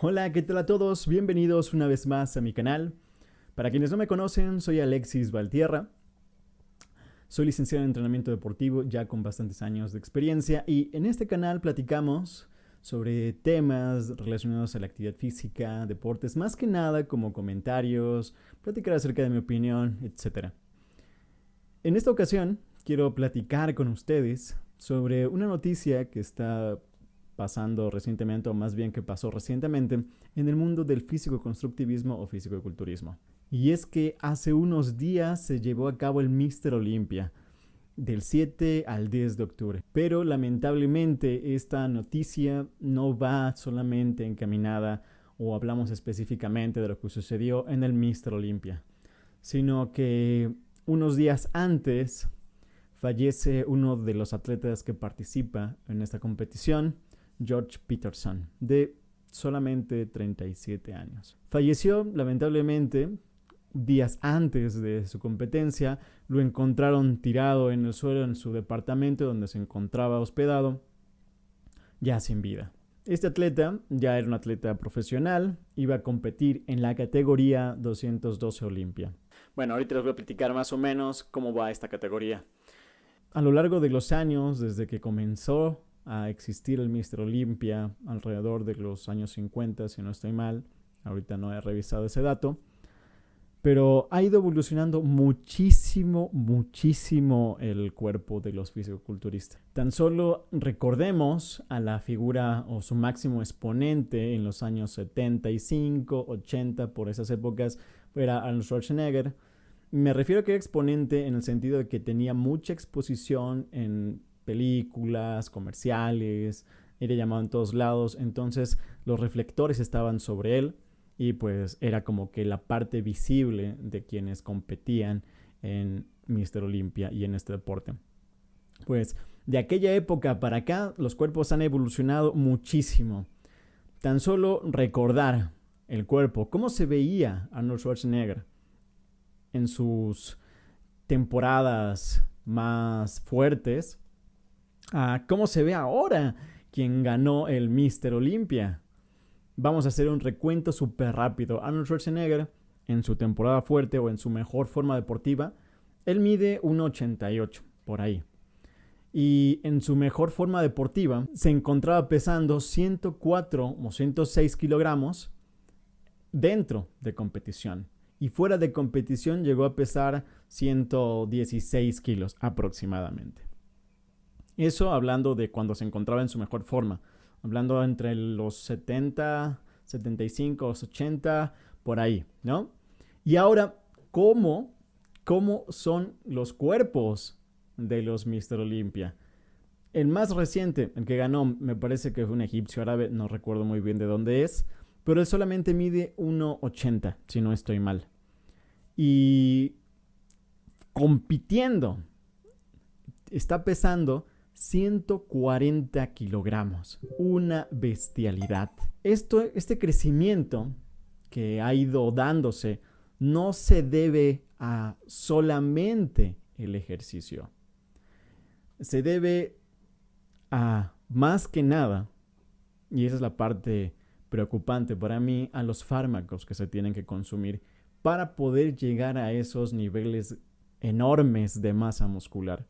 Hola, ¿qué tal a todos? Bienvenidos una vez más a mi canal. Para quienes no me conocen, soy Alexis Valtierra. Soy licenciado en entrenamiento deportivo ya con bastantes años de experiencia y en este canal platicamos sobre temas relacionados a la actividad física, deportes, más que nada como comentarios, platicar acerca de mi opinión, etc. En esta ocasión quiero platicar con ustedes sobre una noticia que está pasando recientemente, o más bien que pasó recientemente, en el mundo del físico-constructivismo o físico-culturismo. Y es que hace unos días se llevó a cabo el Mr. Olympia, del 7 al 10 de octubre. Pero lamentablemente esta noticia no va solamente encaminada o hablamos específicamente de lo que sucedió en el Mr. Olympia, sino que unos días antes fallece uno de los atletas que participa en esta competición, George Peterson, de solamente 37 años. Falleció lamentablemente días antes de su competencia. Lo encontraron tirado en el suelo en su departamento donde se encontraba hospedado, ya sin vida. Este atleta ya era un atleta profesional, iba a competir en la categoría 212 Olympia. Bueno, ahorita les voy a platicar más o menos cómo va esta categoría. A lo largo de los años, desde que comenzó a existir el Mr. Olympia, alrededor de los años 50, si no estoy mal, ahorita no he revisado ese dato, pero ha ido evolucionando muchísimo el cuerpo de los fisicoculturistas. Tan solo recordemos a la figura o su máximo exponente en los años 75, 80, por esas épocas, era Arnold Schwarzenegger. Me refiero a que era exponente en el sentido de que tenía mucha exposición en películas, comerciales, era llamado en todos lados, entonces los reflectores estaban sobre él y pues era como que la parte visible de quienes competían en Mr. Olympia y en este deporte. Pues de aquella época para acá los cuerpos han evolucionado muchísimo. Tan solo recordar el cuerpo, cómo se veía Arnold Schwarzenegger en sus temporadas más fuertes, a cómo se ve ahora quien ganó el Mr. Olympia. Vamos a hacer un recuento súper rápido. Arnold Schwarzenegger, en su temporada fuerte o en su mejor forma deportiva, él mide 1,88 por ahí. Y en su mejor forma deportiva se encontraba pesando 104 o 106 kilogramos dentro de competición. Y fuera de competición llegó a pesar 116 kilos aproximadamente. Eso hablando de cuando se encontraba en su mejor forma. Hablando entre los 70, 75, 80, por ahí, ¿no? Y ahora, ¿cómo son los cuerpos de los Mr. Olympia? El más reciente, el que ganó, me parece que fue un egipcio árabe, no recuerdo muy bien de dónde es, pero él solamente mide 1,80, si no estoy mal. Y compitiendo, está pesando 140 kilogramos. Una bestialidad. Este crecimiento que ha ido dándose no se debe a solamente el ejercicio. Se debe a, más que nada, y esa es la parte preocupante para mí, a los fármacos que se tienen que consumir para poder llegar a esos niveles enormes de masa muscular.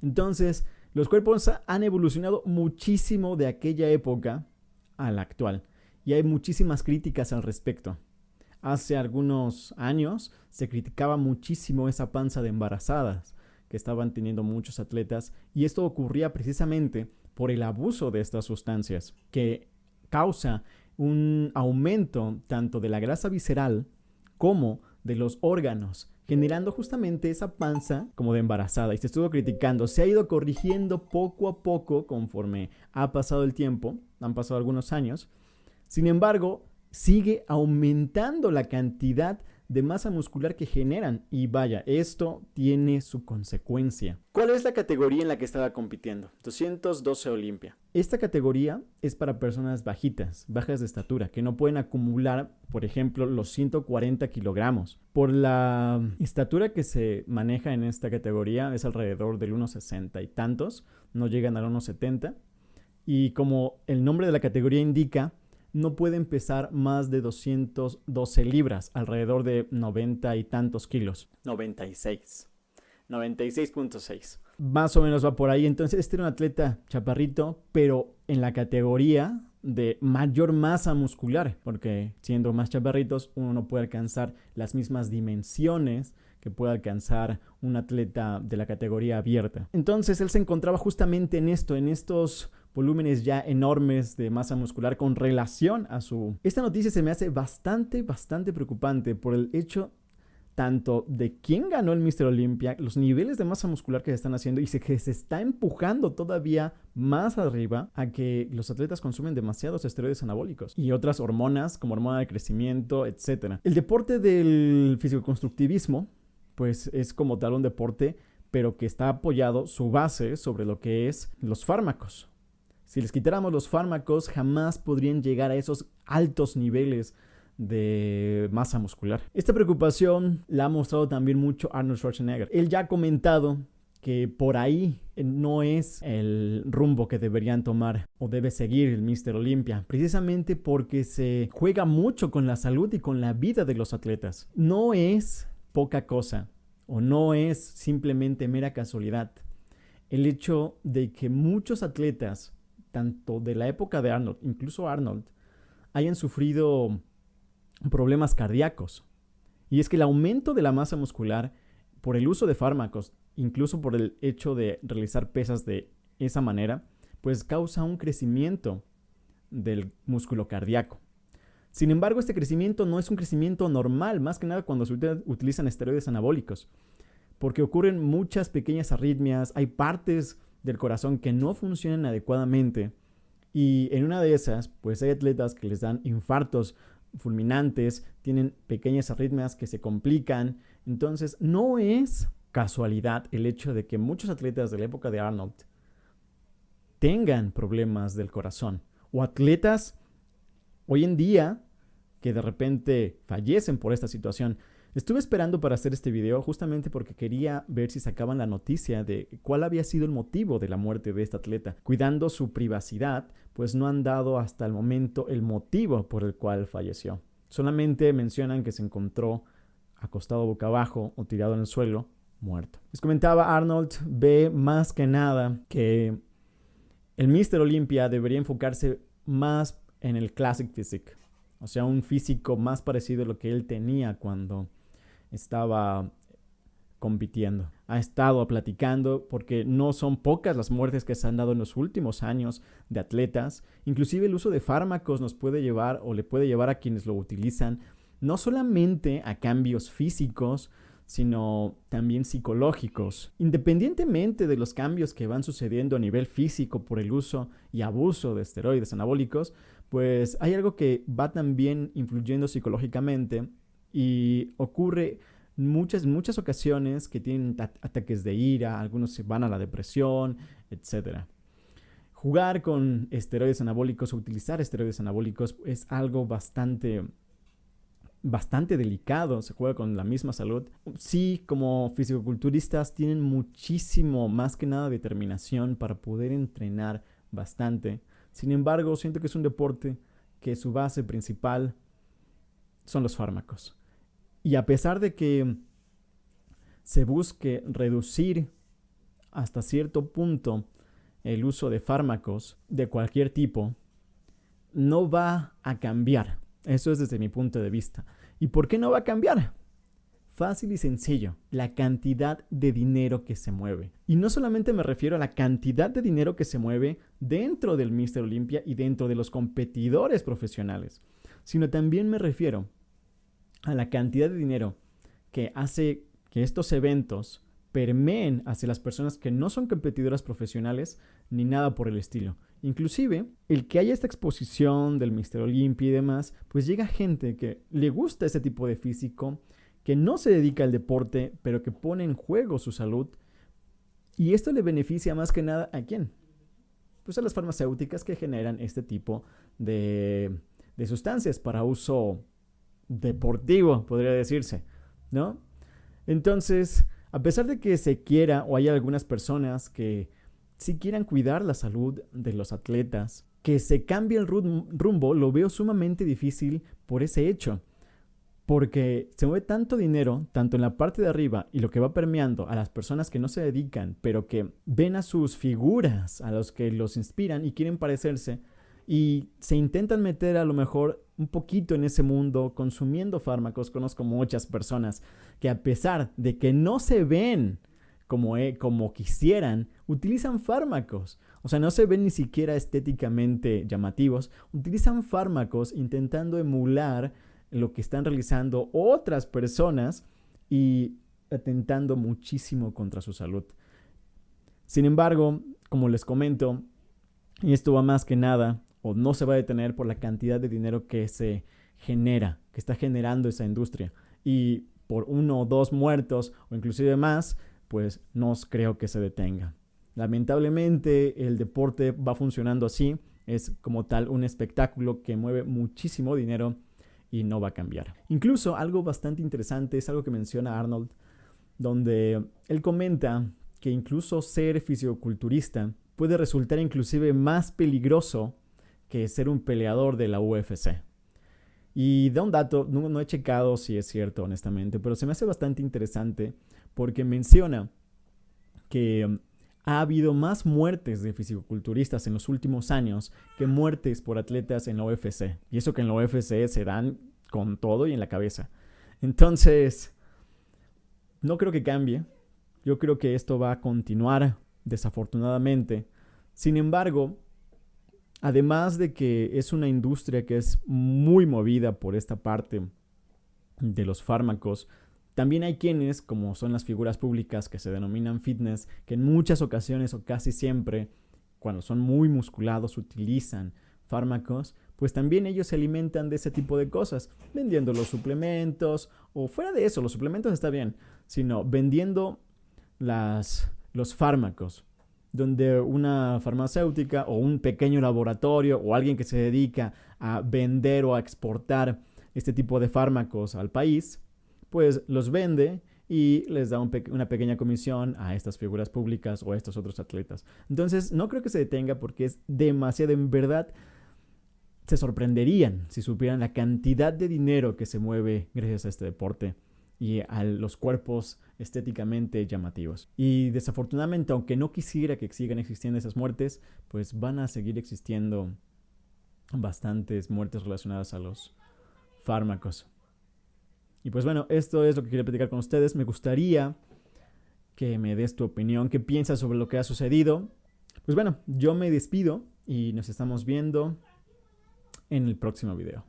Entonces, los cuerpos han evolucionado muchísimo de aquella época a la actual y hay muchísimas críticas al respecto. Hace algunos años se criticaba muchísimo esa panza de embarazadas que estaban teniendo muchos atletas y esto ocurría precisamente por el abuso de estas sustancias que causa un aumento tanto de la grasa visceral como de los órganos, generando justamente esa panza como de embarazada. Y se estuvo criticando, se ha ido corrigiendo poco a poco conforme ha pasado el tiempo, han pasado algunos años. Sin embargo, sigue aumentando la cantidad de masa muscular que generan y vaya, esto tiene su consecuencia. ¿Cuál es la categoría en la que estaba compitiendo? 212 Olympia. Esta categoría es para personas bajitas, bajas de estatura, que no pueden acumular, por ejemplo, los 140 kilogramos. Por la estatura que se maneja en esta categoría es alrededor del 1,60 y tantos, no llegan al 1,70. Y como el nombre de la categoría indica, no pueden pesar más de 212 libras, alrededor de 90 y tantos kilos. 96.6. Más o menos va por ahí. Entonces este era un atleta chaparrito, pero en la categoría de mayor masa muscular, porque siendo más chaparritos uno no puede alcanzar las mismas dimensiones que puede alcanzar un atleta de la categoría abierta. Entonces él se encontraba justamente en estos volúmenes ya enormes de masa muscular con relación a su... Esta noticia se me hace bastante preocupante por el hecho tanto de quién ganó el Mr. Olympia, los niveles de masa muscular que se están haciendo y que se está empujando todavía más arriba a que los atletas consumen demasiados esteroides anabólicos y otras hormonas como hormona de crecimiento, etc. El deporte del fisicoconstructivismo pues es como tal un deporte, pero que está apoyado su base sobre lo que es los fármacos. Si les quitáramos los fármacos, jamás podrían llegar a esos altos niveles de masa muscular. Esta preocupación la ha mostrado también mucho Arnold Schwarzenegger. Él ya ha comentado que por ahí no es el rumbo que deberían tomar o debe seguir el Mr. Olympia, precisamente porque se juega mucho con la salud y con la vida de los atletas. No es poca cosa o no es simplemente mera casualidad el hecho de que muchos atletas, tanto de la época de Arnold, incluso Arnold, hayan sufrido problemas cardíacos. Y es que el aumento de la masa muscular por el uso de fármacos, incluso por el hecho de realizar pesas de esa manera, pues causa un crecimiento del músculo cardíaco. Sin embargo, este crecimiento no es un crecimiento normal, más que nada cuando se utilizan esteroides anabólicos, porque ocurren muchas pequeñas arritmias, hay partes del corazón que no funcionan adecuadamente y en una de esas, pues hay atletas que les dan infartos fulminantes, tienen pequeñas arritmias que se complican. Entonces, no es casualidad el hecho de que muchos atletas de la época de Arnold tengan problemas del corazón o atletas hoy en día que de repente fallecen por esta situación. Estuve esperando para hacer este video justamente porque quería ver si sacaban la noticia de cuál había sido el motivo de la muerte de este atleta. Cuidando su privacidad, pues no han dado hasta el momento el motivo por el cual falleció. Solamente mencionan que se encontró acostado boca abajo o tirado en el suelo, muerto. Les comentaba, Arnold ve más que nada que el Mr. Olympia debería enfocarse más en el Classic Physique. O sea, un físico más parecido a lo que él tenía cuando estaba compitiendo. Ha estado platicando porque no son pocas las muertes que se han dado en los últimos años de atletas. Inclusive el uso de fármacos nos puede llevar o le puede llevar a quienes lo utilizan no solamente a cambios físicos, sino también psicológicos. Independientemente de los cambios que van sucediendo a nivel físico por el uso y abuso de esteroides anabólicos, pues hay algo que va también influyendo psicológicamente y ocurre muchas ocasiones que tienen ataques de ira, algunos se van a la depresión, etc. Jugar con esteroides anabólicos o utilizar esteroides anabólicos es algo bastante delicado, se juega con la misma salud. Sí, como fisicoculturistas tienen muchísimo, más que nada, determinación para poder entrenar bastante. Sin embargo, siento que es un deporte que su base principal son los fármacos. Y a pesar de que se busque reducir hasta cierto punto el uso de fármacos de cualquier tipo, no va a cambiar. Eso es desde mi punto de vista. ¿Y por qué no va a cambiar? Fácil y sencillo, la cantidad de dinero que se mueve. Y no solamente me refiero a la cantidad de dinero que se mueve dentro del Mr. Olympia y dentro de los competidores profesionales, sino también me refiero a la cantidad de dinero que hace que estos eventos permeen hacia las personas que no son competidoras profesionales ni nada por el estilo. Inclusive, el que haya esta exposición del Mr. Olympia y demás, pues llega gente que le gusta ese tipo de físico, que no se dedica al deporte, pero que pone en juego su salud. Y esto le beneficia más que nada ¿a quién? Pues a las farmacéuticas que generan este tipo de sustancias para uso deportivo, podría decirse, ¿no? Entonces, a pesar de que se quiera o hay algunas personas que sí quieran cuidar la salud de los atletas, que se cambie el rumbo lo veo sumamente difícil por ese hecho. Porque se mueve tanto dinero, tanto en la parte de arriba y lo que va permeando a las personas que no se dedican, pero que ven a sus figuras, a los que los inspiran y quieren parecerse, y se intentan meter a lo mejor un poquito en ese mundo consumiendo fármacos. Conozco muchas personas que, a pesar de que no se ven como quisieran, utilizan fármacos. O sea, no se ven ni siquiera estéticamente llamativos. Utilizan fármacos intentando emular lo que están realizando otras personas y atentando muchísimo contra su salud. Sin embargo, como les comento, y esto va más que nada, o no se va a detener por la cantidad de dinero que se genera, que está generando esa industria. Y por 1 o 2 muertos, o inclusive más, pues no creo que se detenga. Lamentablemente, el deporte va funcionando así. Es como tal un espectáculo que mueve muchísimo dinero y no va a cambiar. Incluso algo bastante interesante es algo que menciona Arnold, donde él comenta que incluso ser fisicoculturista puede resultar inclusive más peligroso que ser un peleador de la UFC. Y da un dato, no he checado si es cierto honestamente, pero se me hace bastante interesante porque menciona que ha habido más muertes de fisicoculturistas en los últimos años que muertes por atletas en la UFC. Y eso que en la UFC se dan con todo y en la cabeza. Entonces, no creo que cambie. Yo creo que esto va a continuar, desafortunadamente. Sin embargo, además de que es una industria que es muy movida por esta parte de los fármacos, también hay quienes, como son las figuras públicas que se denominan fitness, que en muchas ocasiones o casi siempre, cuando son muy musculados, utilizan fármacos, pues también ellos se alimentan de ese tipo de cosas, vendiendo los suplementos, o fuera de eso, los suplementos está bien, sino vendiendo los fármacos, donde una farmacéutica o un pequeño laboratorio o alguien que se dedica a vender o a exportar este tipo de fármacos al país, pues los vende y les da una pequeña comisión a estas figuras públicas o a estos otros atletas. Entonces, no creo que se detenga porque es demasiado. En verdad, se sorprenderían si supieran la cantidad de dinero que se mueve gracias a este deporte y a los cuerpos estéticamente llamativos. Y desafortunadamente, aunque no quisiera que sigan existiendo esas muertes, pues van a seguir existiendo bastantes muertes relacionadas a los fármacos. Y pues bueno, esto es lo que quería platicar con ustedes. Me gustaría que me des tu opinión, qué piensas sobre lo que ha sucedido. Pues bueno, yo me despido y nos estamos viendo en el próximo video.